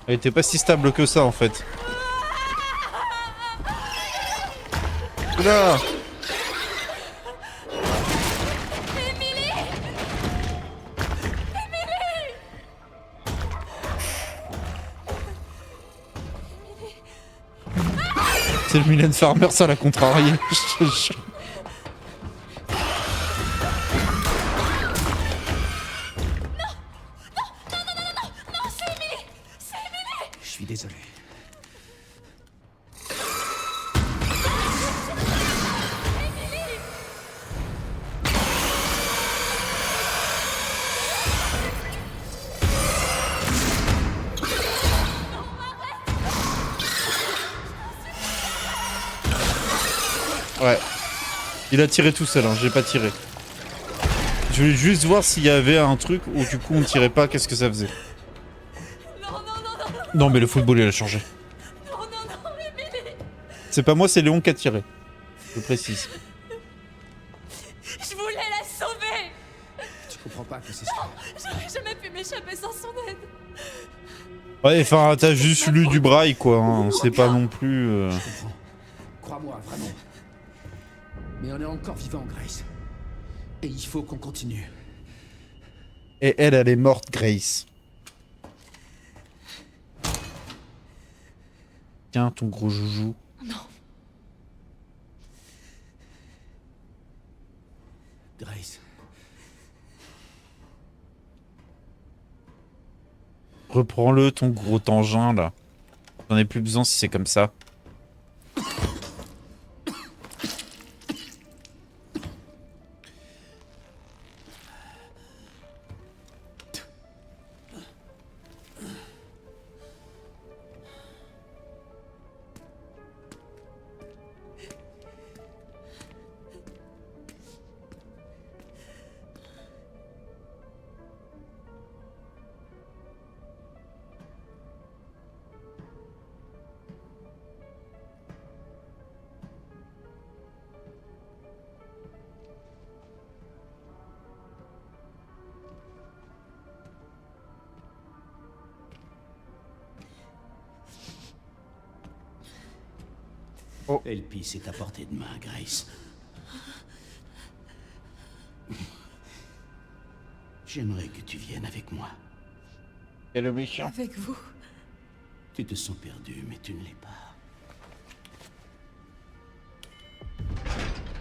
Elle était pas si stable que ça en fait. Oula. C'est le Mylène Farmer, ça l'a contrarié. Je te jure. Je suis désolé. Ouais. Il a tiré tout seul, hein. J'ai pas tiré. Je voulais juste voir s'il y avait un truc où du coup on tirait pas, qu'est-ce que ça faisait. Non mais le football il a changé. Non, Émilie. C'est pas moi, c'est Léon qui a tiré. Je précise. voulais la sauver. Tu comprends pas que c'est ça. J'aurais jamais pu m'échapper sans son aide. Ouais, enfin, t'as juste lu du braille, quoi. Hein. C'est pas non plus... Je comprends. Crois-moi, vraiment. Mais on est encore vivant, Grace. Et il faut qu'on continue. Et elle est morte, Grace. Tiens, ton gros joujou. Non. Grace. Reprends-le, ton gros tangin, là. J'en ai plus besoin si c'est comme ça. Elpis est à portée de main, Grace. J'aimerais que tu viennes avec moi. Et le méchant. Avec vous. Tu te sens perdu, mais tu ne l'es pas.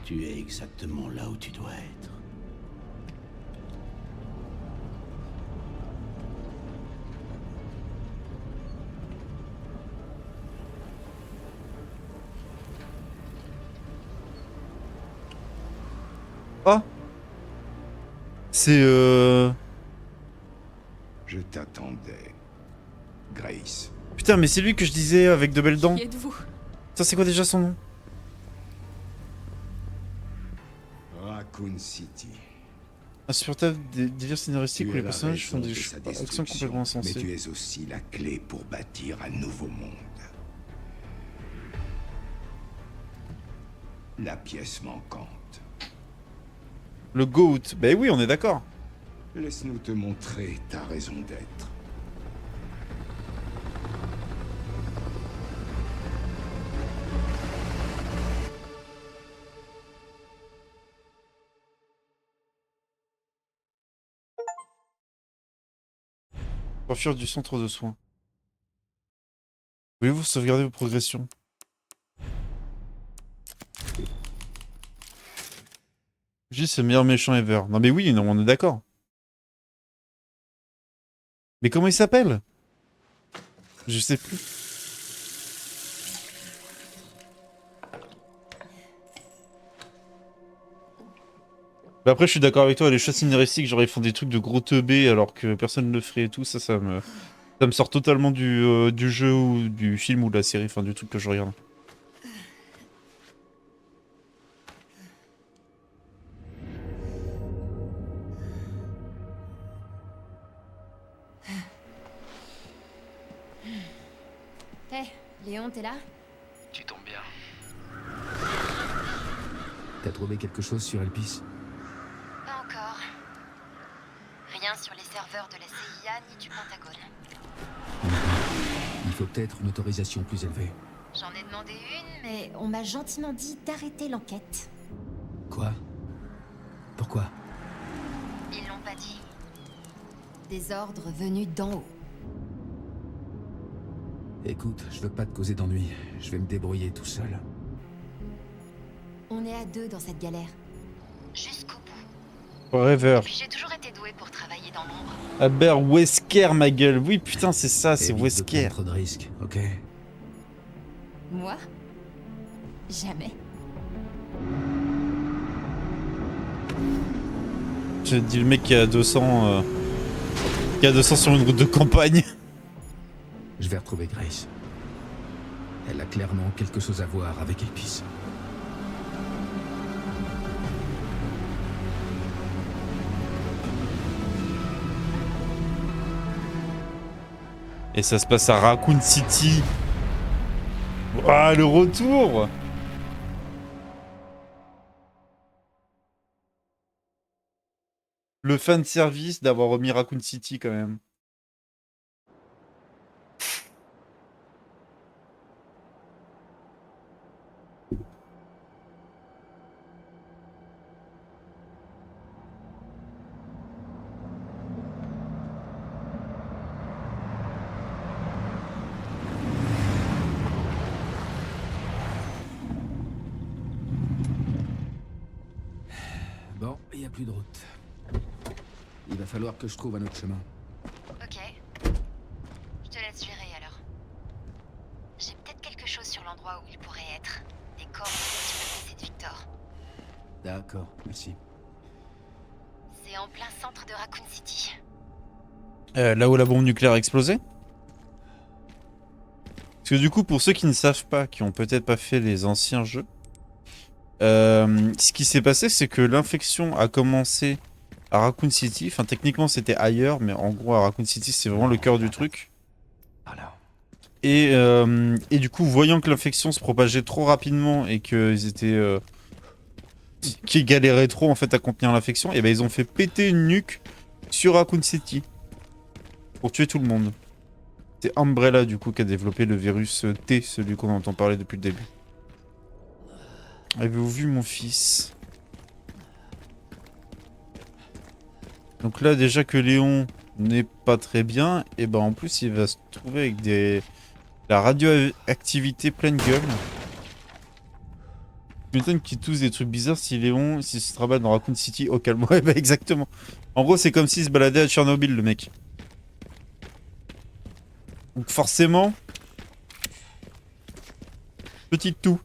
Tu es exactement là où tu dois être. Ah, c'est Je t'attendais, Grace. Putain, mais c'est lui que je disais avec de belles dents. Qui êtes-vous? Ça, c'est quoi déjà son nom? Raccoon City. Un supporter des délires scénaristiques Tu où les es la personnages font raison des de sa actions destruction, complètement mais tu insensées. es aussi la clé pour bâtir un nouveau monde. La pièce manquante. Le GOAT. Ben oui, on est d'accord. Laisse-nous te montrer ta raison d'être. Coiffure du centre de soins. Voulez-vous sauvegarder vos progressions? J, c'est le meilleur méchant ever. Non mais oui, non, on est d'accord. Mais comment il s'appelle? Je sais plus. Bah après, je suis d'accord avec toi, les choses scénaristiques, genre ils font des trucs de gros teubés alors que personne ne le ferait et tout, ça me sort totalement du jeu ou du film ou de la série, enfin du truc que je regarde. Hé, Léon, t'es là? Tu tombes bien. T'as trouvé quelque chose sur Elpis? Pas encore. Rien sur les serveurs de la CIA ni du Pentagone. Il faut peut-être une autorisation plus élevée. J'en ai demandé une, mais on m'a gentiment dit d'arrêter l'enquête. Quoi? Pourquoi? Ils l'ont pas dit. Des ordres venus d'en haut. Écoute, je veux pas te causer d'ennui. Je vais me débrouiller tout seul. On est à deux dans cette galère. Jusqu'au bout. Forever. Puis j'ai toujours été douée pour travailler dans l'ombre. Aber Wesker, ma gueule. Oui, putain, c'est ça, c'est Évite de Wesker. prendre trop de risques, ok? Moi? Jamais. J'ai dit le mec qui a 200... qui a 200 sur une route de campagne. Je vais retrouver Grace. Elle a clairement quelque chose à voir avec Elpis. Et ça se passe à Raccoon City. Ah, le retour! Le fan service d'avoir remis Raccoon City quand même. Bon, il n'y a plus de route. Il va falloir que je trouve un autre chemin. Ok. Je te laisse gérer alors. J'ai peut-être quelque chose sur l'endroit où il pourrait être. Des coordonnées sur le PC de Victor. D'accord, merci. C'est en plein centre de Raccoon City. Là où la bombe nucléaire a explosé. Parce que du coup, pour ceux qui ne savent pas, qui ont peut-être pas fait les anciens jeux, ce qui s'est passé, c'est que l'infection a commencé à Raccoon City. Enfin, techniquement, c'était ailleurs, mais en gros, à Raccoon City, c'est vraiment le cœur du truc. Voilà. Et du coup, voyant que l'infection se propageait trop rapidement et qu'ils étaient... qu'ils galéraient trop en fait à contenir l'infection, et ben ils ont fait péter une nuque sur Raccoon City. Pour tuer tout le monde. C'est Umbrella du coup qui a développé le virus T, celui qu'on entend parler depuis le début. Avez-vous vu mon fils? Donc là déjà que Léon n'est pas très bien, et ben en plus il va se trouver avec la radioactivité pleine gueule. Je m'étonne qu'il tousse des trucs bizarres si Léon, s'il se travaille dans Raccoon City au calme. Ouais bah exactement. En gros c'est comme s'il se baladait à Tchernobyl le mec. Donc forcément, petit tout.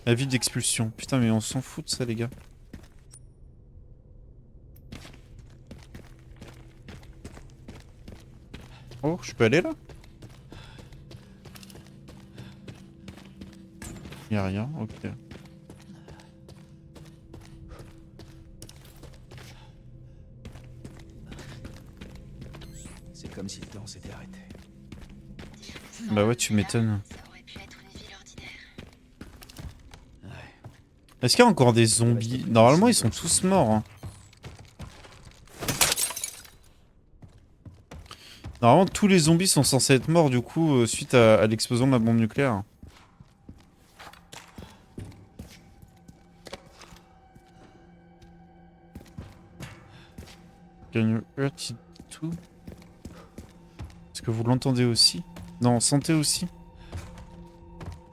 Avis d'expulsion. Putain mais on s'en fout de ça les gars. Oh, je peux aller là? Y'a rien, ok. C'est comme si le temps s'était arrêté. Bah ouais, tu m'étonnes. Ça aurait pu être une ville ordinaire. Ouais. Est-ce qu'il y a encore des zombies? Normalement, ils sont tous morts. Hein. Normalement, tous les zombies sont censés être morts, du coup, suite à l'explosion de la bombe nucléaire. Can you hurt it too? Est-ce que vous l'entendez aussi? Non, sentez aussi.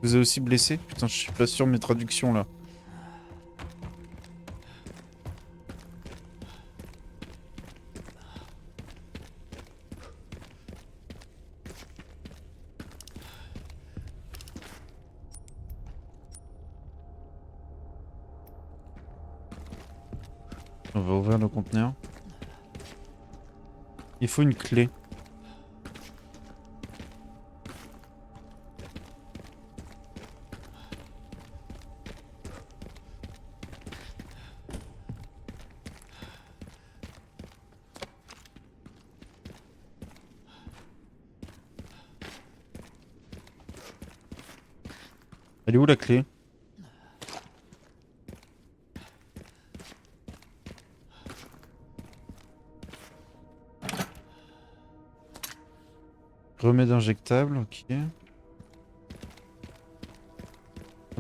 Vous êtes aussi blessé? Putain, je suis pas sûr de mes traductions là. On va ouvrir le conteneur. Il faut une clé. Elle est où la clé? Remède injectable, ok. Un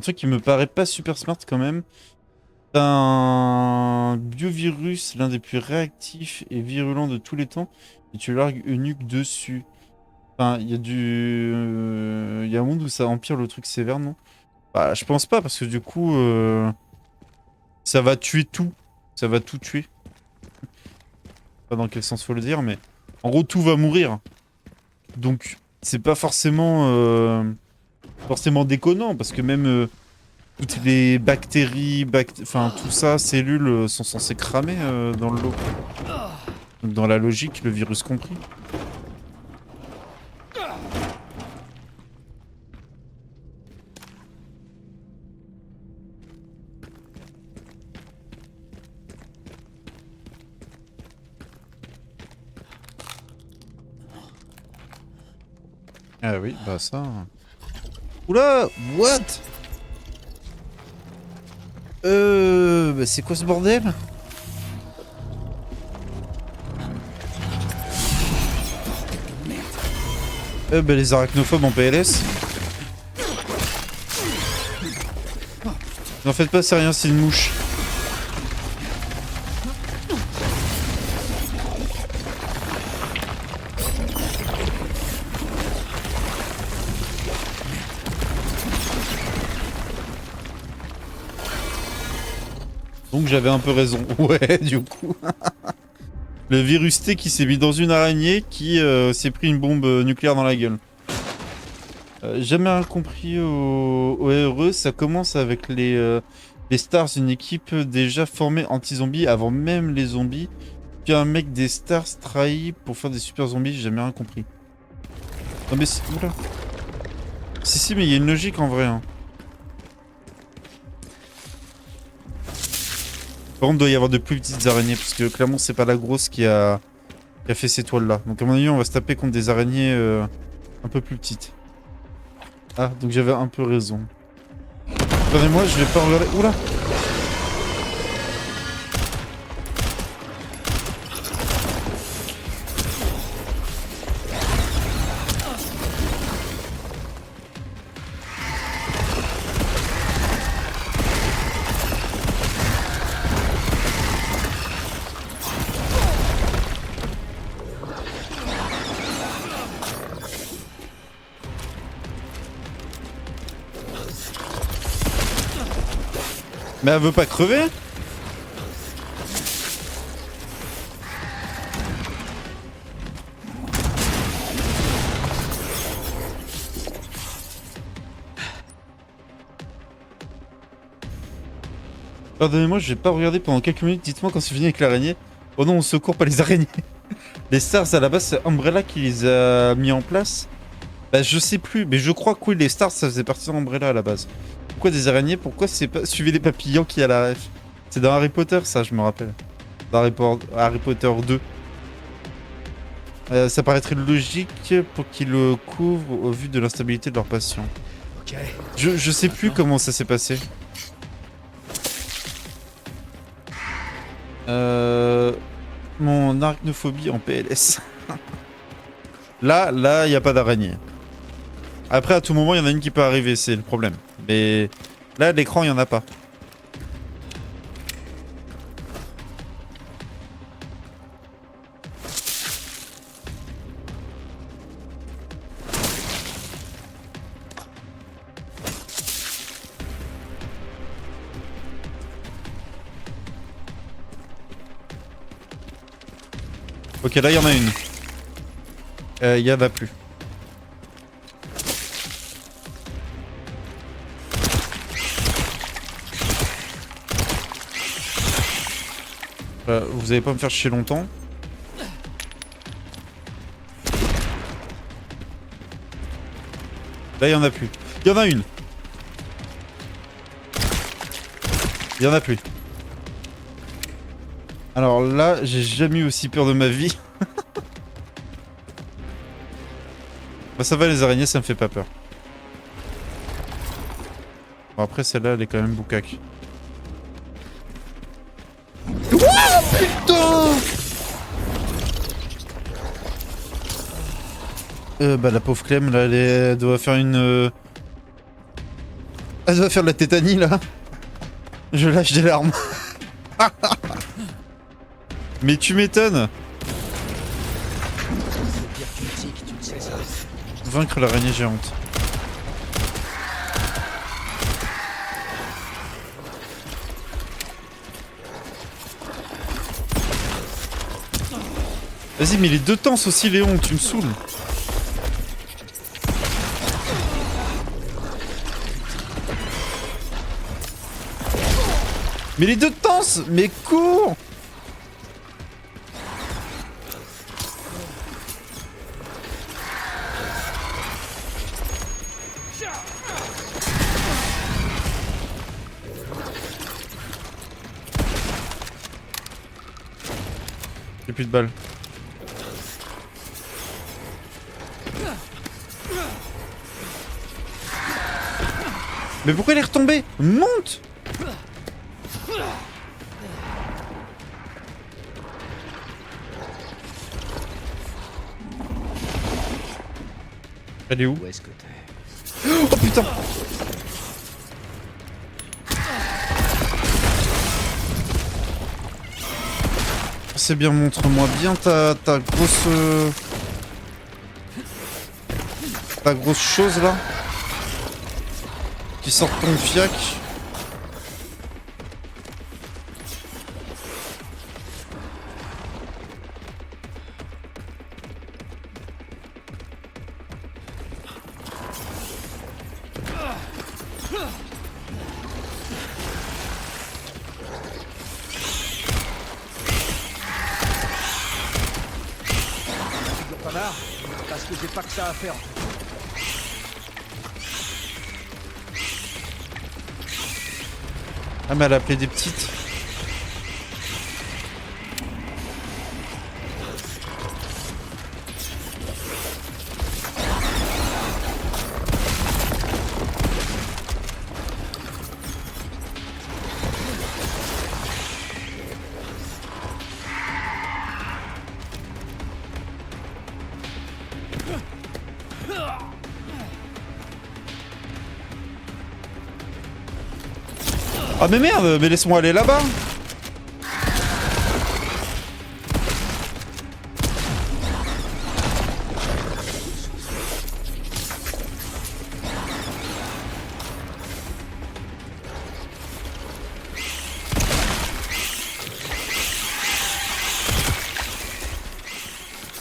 truc qui me paraît pas super smart quand même. Un biovirus, l'un des plus réactifs et virulents de tous les temps, et tu largues une nuque dessus. Enfin, il y a il y a un monde où ça empire le truc sévère, non? Bah, je pense pas, parce que du coup, ça va tuer tout. Ça va tout tuer. Pas dans quel sens faut le dire, mais en gros, tout va mourir. Donc, c'est pas forcément déconnant, parce que même toutes les bactéries, enfin tout ça, cellules sont censées cramer dans le lot. Donc, dans la logique, le virus compris. Ah oui, bah ça... Oula, what? Bah c'est quoi ce bordel? Bah, les arachnophobes en PLS. N'en faites pas, c'est rien, c'est une mouche. Donc j'avais un peu raison. Ouais, du coup. Le virus T qui s'est mis dans une araignée qui s'est pris une bombe nucléaire dans la gueule. Jamais rien compris au RE. Ça commence avec les Stars, une équipe déjà formée anti-zombies avant même les zombies. Puis un mec des Stars trahit pour faire des super zombies. J'ai jamais rien compris. Non mais c'est... Oula. Si, mais il y a une logique en vrai. Hein. Par contre, il doit y avoir de plus petites araignées, parce que clairement, c'est pas la grosse qui a fait ces toiles-là. Donc à mon avis, on va se taper contre des araignées un peu plus petites. Ah, donc j'avais un peu raison. Attendez-moi, je vais pas regarder... Oula! Mais elle veut pas crever? Pardonnez-moi, je vais pas regarder pendant quelques minutes. Dites-moi quand c'est fini avec l'araignée. Oh non, on secourt pas les araignées. Les Stars, à la base, c'est Umbrella qui les a mis en place. Bah, je sais plus, mais je crois que oui, les Stars, ça faisait partie d'Umbrella à la base. Pourquoi des araignées? Pourquoi c'est pas suivez les papillons qui a la ref? C'est dans Harry Potter, ça, je me rappelle. Dans Harry Potter 2. Ça paraîtrait logique pour qu'ils le couvrent au vu de l'instabilité de leur patient. Ok. Je sais plus comment ça s'est passé. Mon arachnophobie en PLS. Là, il n'y a pas d'araignée. Après, à tout moment, il y en a une qui peut arriver, c'est le problème. Mais là, à l'écran, il n'y en a pas. Ok, là, il y en a une. Il y en a plus. Vous allez pas me faire chier longtemps. Là, il y en a plus. Il y en a une. Il y en a plus. Alors là, j'ai jamais eu aussi peur de ma vie. Bah ça va, les araignées, ça me fait pas peur. Bon, après, celle-là, elle est quand même boucaque. Putain! Bah la pauvre Clem, là, elle doit faire une... Elle doit faire de la tétanie, là. Je lâche des larmes. Mais tu m'étonnes. Vaincre l'araignée géante. Vas-y, mais les deux temps aussi, Léon, tu me saoules. Mais les deux temps, mais cours! J'ai plus de balles. Mais pourquoi elle est retombée? Monte! Elle est où? Où est-ce que t'es? Oh putain! C'est bien, montre-moi bien ta grosse... ta grosse chose là. Qui sort de ton fiac. Toujours pas marre? Parce que j'ai pas que ça à faire. Ah mais elle a appelé des petites. Ah mais merde, mais laisse-moi aller là-bas.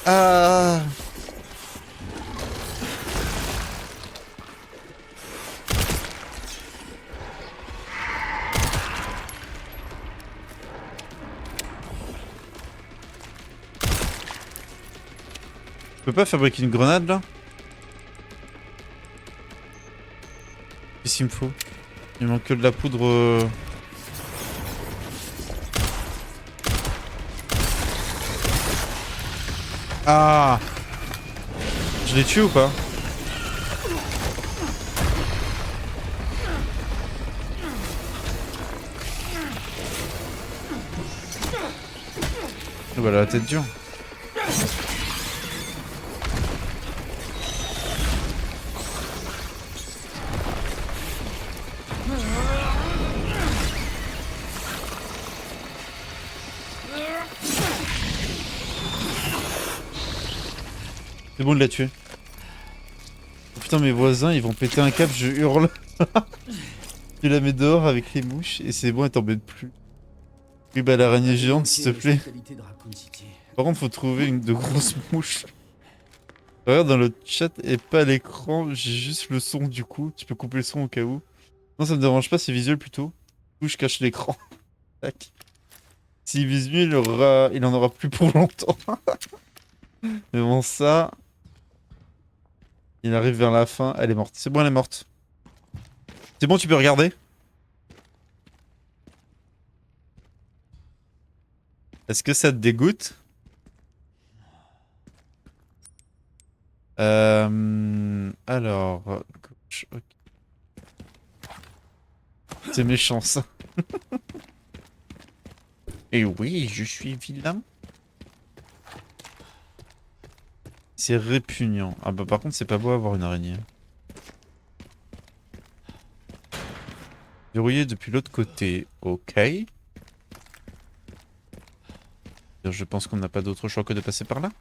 Ah. Je peux pas fabriquer une grenade là? Qu'est-ce qu'il me faut? Il manque que de la poudre. Ah! Je l'ai tué ou pas? Et voilà la tête dure. C'est bon de la tuer. Oh putain, mes voisins ils vont péter un câble, je hurle. Tu la mets dehors avec les mouches et c'est bon, elle t'embête plus. Oui bah l'araignée géante s'il te plaît. Par contre faut trouver de grosses mouches. Regarde dans le chat et pas l'écran, j'ai juste le son du coup. Tu peux couper le son au cas où. Non ça me dérange pas, c'est visuel plutôt. Du coup je cache l'écran. Tac. S'il vise mieux, il en aura plus pour longtemps. Mais bon ça... Il arrive vers la fin, elle est morte. C'est bon, elle est morte. C'est bon, tu peux regarder. Est-ce que ça te dégoûte? Alors... gauche, ok. C'est méchant ça. Et oui, je suis vilain. C'est répugnant. Ah bah par contre c'est pas beau avoir une araignée. Verrouillé depuis l'autre côté. Ok. Je pense qu'on n'a pas d'autre choix que de passer par là.